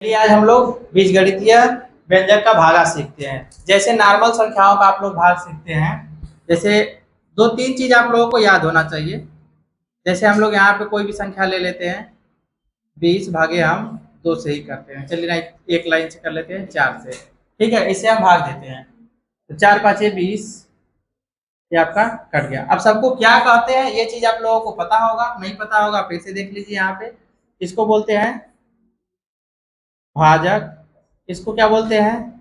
चलिए आज हम लोग बीजगणितीय व्यंजक का भागा सीखते हैं। जैसे नॉर्मल संख्याओं का आप लोग भाग सीखते हैं, जैसे दो तीन चीज आप लोगों को याद होना चाहिए। जैसे हम लोग यहाँ पे कोई भी संख्या ले लेते हैं, 20 भागे हम 2 से ही करते हैं। चलिए ना एक लाइन से कर लेते हैं, 4 से। ठीक है, इससे हम भाग देते हैं तो 4 5 20, ये आपका कट गया। अब सबको क्या कहते हैं ये चीज आप लोगों को पता होगा, नहीं पता होगा फिर से देख लीजिए। यहाँ पे इसको बोलते हैं भाजक, इसको क्या बोलते हैं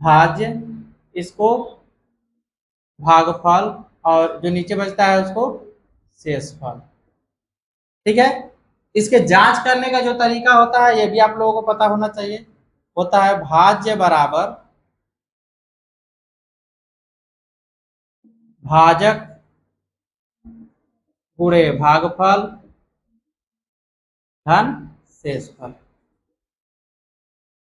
भाज्य, इसको भागफल, और जो नीचे बचता है उसको शेषफल। ठीक है, इसके जांच करने का जो तरीका होता है ये भी आप लोगों को पता होना चाहिए। होता है भाज्य बराबर भाजक गुणे भागफल धन शेषफल।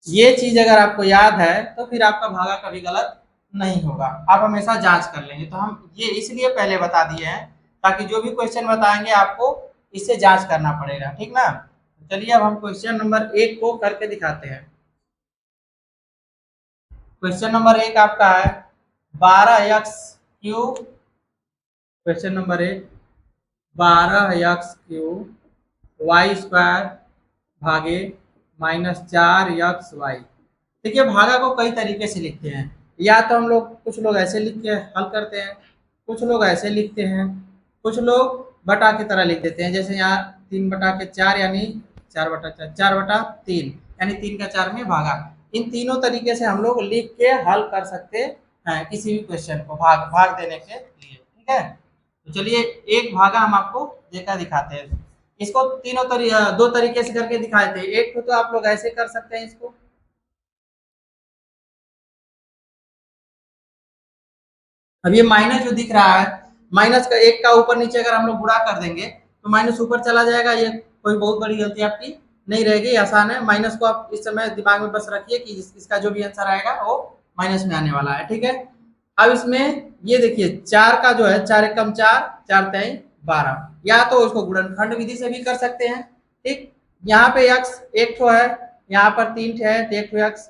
ये चीज अगर आपको याद है तो फिर आपका भागा कभी गलत नहीं होगा, आप हमेशा जांच कर लेंगे। तो हम ये इसलिए पहले बता दिए हैं ताकि जो भी क्वेश्चन बताएंगे आपको इससे जांच करना पड़ेगा। ठीक ना, चलिए अब हम क्वेश्चन नंबर 1 को करके दिखाते हैं। क्वेश्चन नंबर 1 आपका है 12x³ question number 1 12x³ y² भागे -4xy। देखिए भागा को कई तरीके से लिखते हैं। या तो हम लोग कुछ लोग ऐसे लिख के हल करते हैं, कुछ लोग ऐसे लिखते हैं, कुछ लोग बटा की तरह लिख देते हैं। जैसे यहाँ 3/4 यानी 4/4, 4/3 यानी 3 का 4 में भागा। इन तीनों तरीके से हम लोग लिख के हल कर सकते हैं किसी भी क्वेश्चन को भाग देने के लिए। ठीक है, तो चलिए एक भागा हम आपको देकर दिखाते हैं। इसको दो तरीके से करके दिखाए थे। एक तो आप लोग ऐसे कर सकते हैं इसको, अब ये माइनस जो दिख रहा है, माइनस का एक का ऊपर नीचे अगर हम लोग गुणा कर देंगे तो माइनस ऊपर चला जाएगा। ये कोई बहुत बड़ी गलती आपकी नहीं रहेगी, आसान है। माइनस को आप इस समय दिमाग में बस रखिए कि इसका जो भी आंसर आएगा वो माइनस में आने वाला है। ठीक है, अब इसमें ये देखिए 4 का जो है 4 एकम 4, 4 3 12, या तो इसको गुणनखंड विधि से भी कर सकते हैं। ठीक, यहाँ पे x एक ठो है, यहाँ पर 3 ठो है तो एक ठो x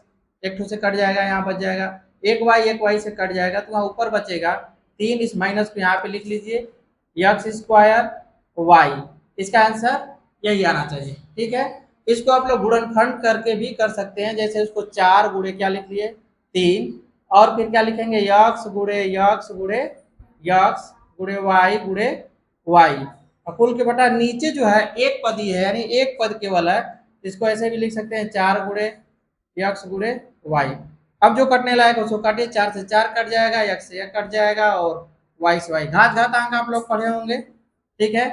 एक ठो से कट जाएगा, यहाँ बच जाएगा एक वाई से कट जाएगा तो वहाँ ऊपर बचेगा 3। इस माइनस को यहाँ पे लिख लीजिए x² y, इसका आंसर यही आना चाहिए। ठीक है, इसको आप लोग गुणनखंड करके भी कर सकते हैं। जैसे उसको 4 गुणे क्या लिख लिए 3, और फिर क्या लिखेंगे x गुणे x गुणे x गुणे y गुणे y, और कुल के बटा नीचे जो है एक पदी है यानी एक पद केवल है, इसको ऐसे भी लिख सकते हैं 4 गुणे x गुणे y। अब जो कटने लायक उसको काटिए, 4 से 4 कट जाएगा, x से 1 कट जाएगा, और y से y। घात घातांक आप लोग पढ़े होंगे। ठीक है,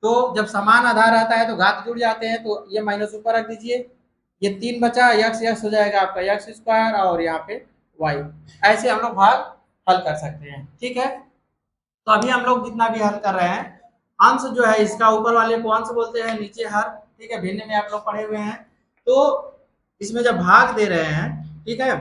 तो जब समान आधार आता है तो घात जुड़ जाते हैं, तो ये माइनस ऊपर रख दीजिए, ये 3 बचा, x हो जाएगा आपका x², और यहाँ पे y। ऐसे हम लोग भाग हल कर सकते हैं। ठीक है, तो अभी हम लोग जितना भी हल कर रहे हैं, अंश जो है इसका ऊपर वाले को अंश बोलते हैं, नीचे हर। ठीक है, भिन्न में आप लोग पढ़े हुए हैं। तो इसमें जब भाग दे रहे हैं, ठीक है,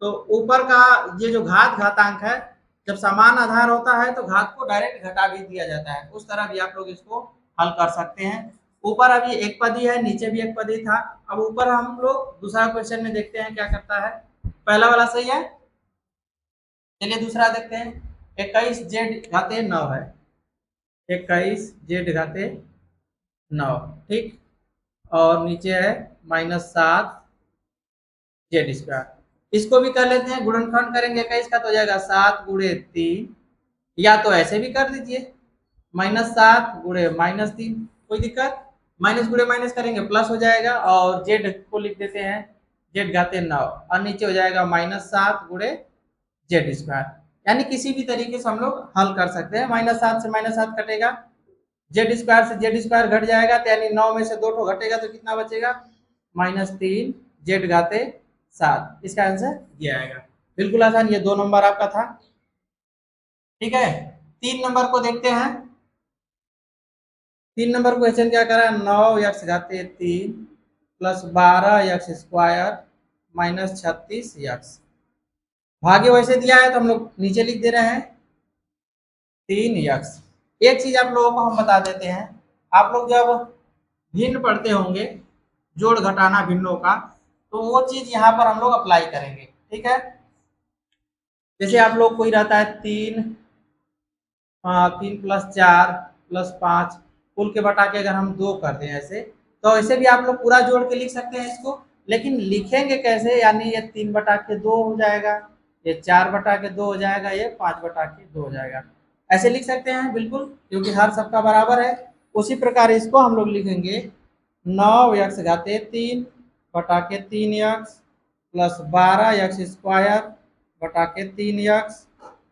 तो ऊपर का ये जो घात घातांक है, जब समान आधार होता है तो घात को डायरेक्ट घटा भी दिया जाता है, उस तरह भी आप लोग इसको हल कर सकते हैं। ऊपर अभी एक पदी है, नीचे भी एक पदी था। अब ऊपर हम लोग दूसरा क्वेश्चन में देखते हैं क्या करता है। पहला वाला सही है, चलिए दूसरा देखते हैं। 21z⁻9 है, 21z⁻9। ठीक, और नीचे है -7z²। इसको भी कर लेते हैं, गुणनखंड करेंगे 21 का तो हो जाएगा 7 गुणे 3, या तो ऐसे भी कर दीजिए -7 गुणे -3, कोई दिक्कत। माइनस गुणे माइनस करेंगे प्लस हो जाएगा, और जेड को लिख देते हैं z⁻9, और नीचे हो जाएगा -7 गुणे z²। यानी किसी भी तरीके से हम लोग हल कर सकते हैं। -7 से -7 कटेगा, z² से z² घट जाएगा, तो यानी 9 में से 2 घटेगा तो कितना बचेगा -3z⁻7। इसका आंसर ये आएगा। बिल्कुल आसान, ये 2 नंबर आपका था। ठीक है, 3 नंबर को देखते हैं। 3 नंबर क्वेश्चन क्या करा, 9x⁻3 plus 12x² minus 36x। भाग्य वैसे दिया है तो हम लोग नीचे लिख दे रहे हैं 3x। एक चीज आप लोगों को हम बता देते हैं, आप लोग जब भिन्न पढ़ते होंगे, जोड़ घटाना भिन्नों का, तो वो चीज यहाँ पर हम लोग अप्लाई करेंगे। ठीक है, जैसे आप लोग कोई रहता है 3, 3 प्लस 4 प्लस 5, कुल के बटा के अगर हम 2 कर दें ऐसे, तो ऐसे भी आप लोग पूरा जोड़ के लिख सकते हैं इसको। लेकिन लिखेंगे कैसे, यानी ये 3 बटा के 2 हो जाएगा, ये 4 बटा के 2 हो जाएगा, ये 5 बटा के 2 हो जाएगा। ऐसे लिख सकते हैं बिल्कुल, क्योंकि हर सबका बराबर है। उसी प्रकार इसको हम लोग लिखेंगे 9 घाते 3 बटा के 3 प्लस 12 स्क्वायर बटा के 3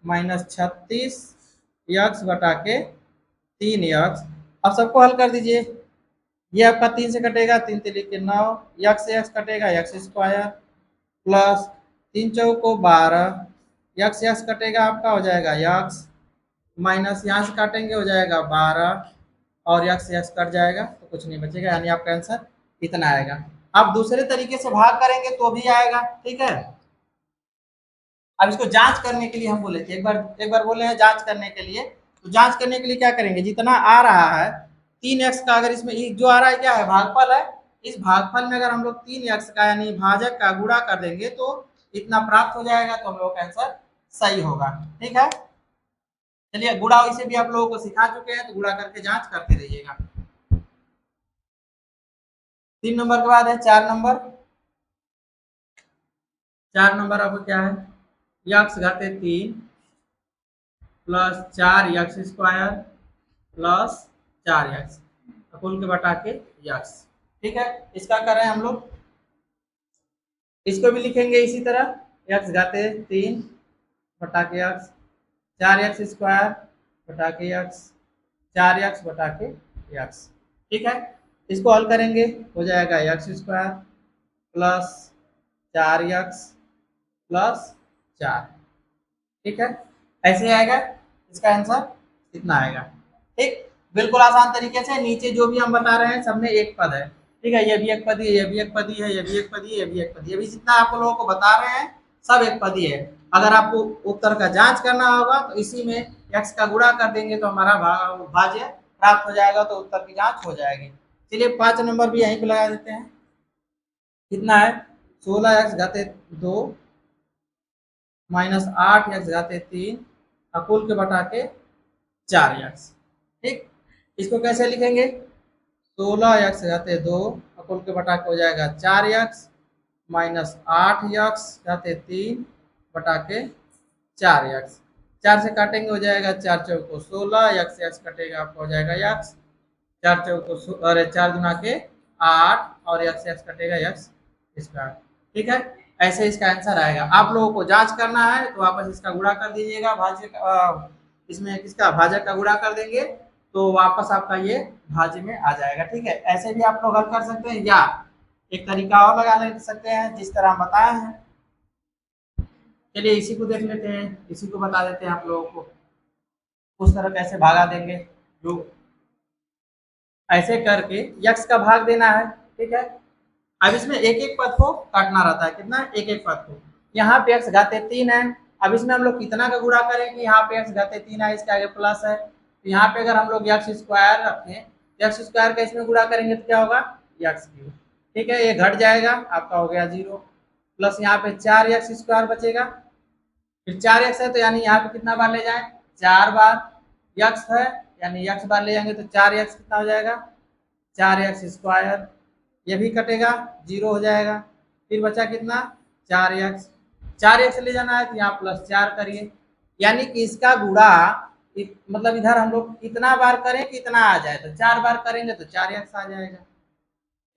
माइनस 36 बटा के 3 अब सबको हल कर दीजिए। ये आपका 3 से कटेगा, 3 3 के 9, यक्स से यक्स कटेगा, यक्स स्क्वायर प्लस 3 चौको 12, यक्स यक्स कटेगा, आपका हो जाएगा यक्स, माइनस यहाँ से काटेंगे हो जाएगा 12, और यक्स यक्स कट जाएगा तो कुछ नहीं बचेगा, यानी आपका आंसर इतना आएगा। आप दूसरे तरीके से भाग करेंगे तो भी आएगा। ठीक है, अब इसको जांच करने के लिए हम बोले थे, एक बार बोले हैं जांच करने के लिए, तो जांच करने के लिए क्या करेंगे, जितना आ रहा है 3x का, अगर इसमें जो आ रहा है क्या है, भागफल है, इस भागफल में अगर हम लोग 3x का यानी भाजक का गुणा कर देंगे तो इतना प्राप्त हो जाएगा, तो हम लोग का आंसर सही होगा। ठीक है, चलिए गुणा इसे भी आप लोगों को सिखा चुके हैं, तो गुणा करके जांच करते रहिएगा। 3 नंबर के बाद है 4 नंबर। 4 नंबर आपको क्या है, यक्स घाते 3 प्लस 4 स्क्वायर प्लस 4 कुल के बटा के यक्स। ठीक है, इसका कर रहे हैं हम लोग, इसको भी लिखेंगे इसी तरह, यक्स घाते 3 बटा के यक्स, 4 स्क्वायर बटा के यक्स, 4 बटा के यक्स। ठीक है, इसको हल करेंगे हो जाएगा यक्स स्क्वायर प्लस 4 प्लस 4। ठीक है, ऐसे आएगा, इसका आंसर कितना आएगा। ठीक, बिल्कुल आसान तरीके से, नीचे जो भी हम बता रहे हैं सब में एक पद है। ठीक है, ये भी एक पदी है, ये भी एक पदी है, ये भी एक पदी है, ये भी एक पदी है, अभी जितना आप लोगों को बता रहे हैं सब एक पदी है। अगर आपको उत्तर का जांच करना होगा तो इसी में x का गुणा कर देंगे तो हमारा भाज्य प्राप्त हो जाएगा, तो उत्तर की जांच हो जाएगी। चलिए 5 नंबर भी यहीं पे लगा देते हैं। कितना है, 16 घाते 2 माइनस 8 घाते 3 कुल के बटा के 4। ठीक, इसको कैसे लिखेंगे, 16 घाते 2 कुल के बटा के हो जाएगा 4 माइनस 8 घाते 3 बटा के 4। 4 से काटेंगे हो जाएगा 4 चौको 16, यक्स कटेगा आपको हो जाएगा यक्स, 4 चौको अरे 4 गुना के 8, और यक्स कटेगा यक्स स्क्वायर। ठीक है, ऐसे इसका आंसर आएगा। आप लोगों को जांच करना है तो वापस इसका गुणा कर दीजिएगा, भाज्य इसमें किसका भाजक का गुणा कर देंगे तो वापस आपका ये भाज्य में आ जाएगा। ठीक है, ऐसे भी आप लोग हल कर सकते हैं, या एक तरीका और लगा सकते हैं जिस तरह हम बताए हैं। चलिए इसी को देख लेते हैं, इसी को बता देते हैं आप लोगों को उस तरह कैसे भागा देंगे। जो ऐसे करके यक्स का भाग देना है। ठीक है, अब इसमें एक एक पद को काटना रहता है, कितना, एक एक पद को। यहाँ पे x घाते 3 है, अब इसमें हम लोग कितना का गुणा करेंगे, यहाँ पे x घाते 3 है, इसके आगे प्लस है, तो यहाँ पे अगर हम लोग यक्स स्क्वायर रखें, यक्स स्क्वायर का इसमें गुणा करेंगे तो क्या होगा, यक्स क्यूब। ठीक है, ये घट जाएगा, आपका हो गया 0, प्लस यहाँ पे 4 स्क्वायर बचेगा, फिर 4 है तो यानी यहाँ पे कितना बार ले जाए, 4 बार, यक्स है यानी यक्स बार ले जाएंगे तो 4 कितना हो जाएगा, 4 स्क्वायर, ये भी कटेगा 0 हो जाएगा, फिर बचा कितना 4 ले जाना है तो यहाँ प्लस 4 करिए, यानी कि इसका गुणा मतलब इधर हम लोग कितना बार करें कि इतना आ जाए, तो 4 बार करेंगे तो 4 आ जाएगा।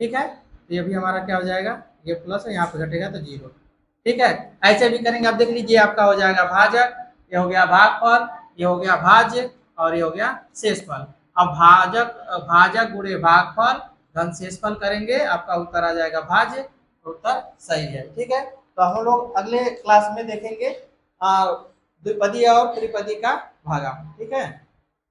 ठीक है, तो ये भी हमारा क्या हो जाएगा, ये प्लस है, यहाँ पे घटेगा तो 0। ठीक है, ऐसे भी करेंगे। अब देख लीजिए आपका हो जाएगा भाजक, ये हो गया भागफल, ये हो गया भाज्य, और ये हो गया शेषफल। अब भाजक गुणे भागफल धन शेषफल करेंगे, आपका उत्तर आ जाएगा भाज्य, उत्तर सही है। ठीक है, तो हम लोग अगले क्लास में देखेंगे द्विपदी और त्रिपदी का भागा। ठीक है।